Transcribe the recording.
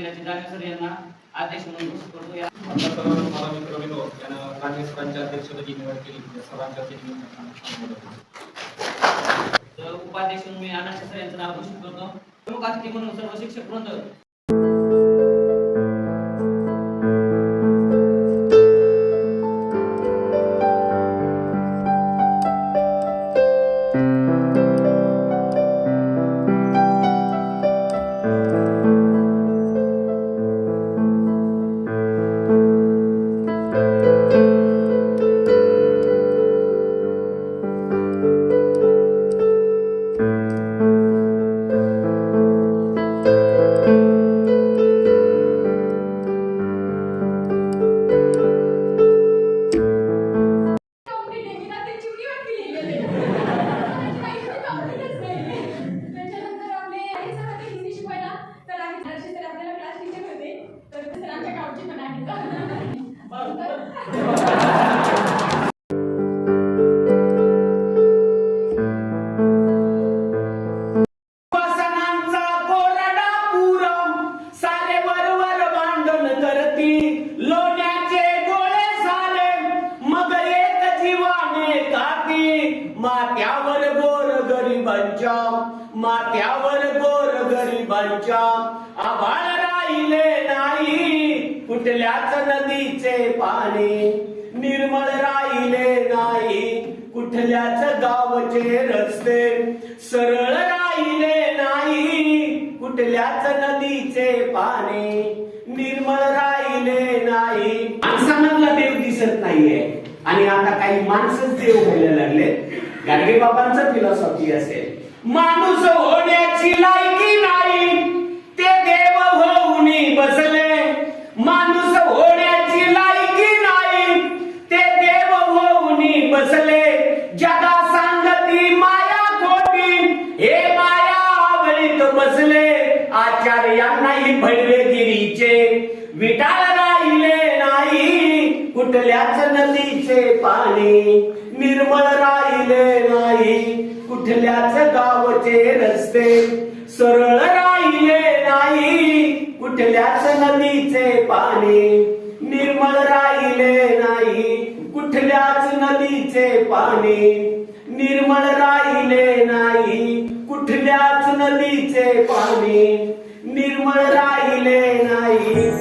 मंदिराचे जागे सर यांना अध्यक्ष म्हणून घोषित करतो। मला मित्र विनोद यांना राज्यसभाच्या अध्यक्षपदी निवड केली। सभांच्या उपाध्यक्ष म्हणून मी अनाथ सर यांचं नाव घोषित करतो। प्रमुख अतिथी म्हणून सर्व शिक्षक वृंद माथ्यावर गोर गरिबांच्या आभाळ राहिले नाही कुठल्याच नदीचे पाणी निर्मळ राहिले नाही कुठल्याच गावचे रस्ते सरळ राहिले नाही कुठल्याच नदीचे पाणी निर्मळ राहिले नाही। माणसांना देव दिसत नाहीये आणि आता काही माणसंच देव व्हायला लागले। गाडगे बाबांचं फिलॉसॉफी असेल माणूस होण्याची लायकी नाही ते देव होऊन बसले। माणूस होण्याची लायकी नाही ते देव होऊन बसले। जगा सांगती माया खोटी हे माया आवळीत बसले। आचार्यांनाही भडवेगिरीचे विटाळ राहिले नाही कुठल्याच नदीचे पाणी निर्मळ राहिले नाही कुठल्याच गावचे रस्ते सरळ राहिले नाही कुठल्याच नदीचे पाणी निर्मळ राहिले नाही कुठल्याच नदीचे पाणी निर्मळ राहिले नाही कुठल्याच नदीचे पाणी निर्मळ राहिले नाही।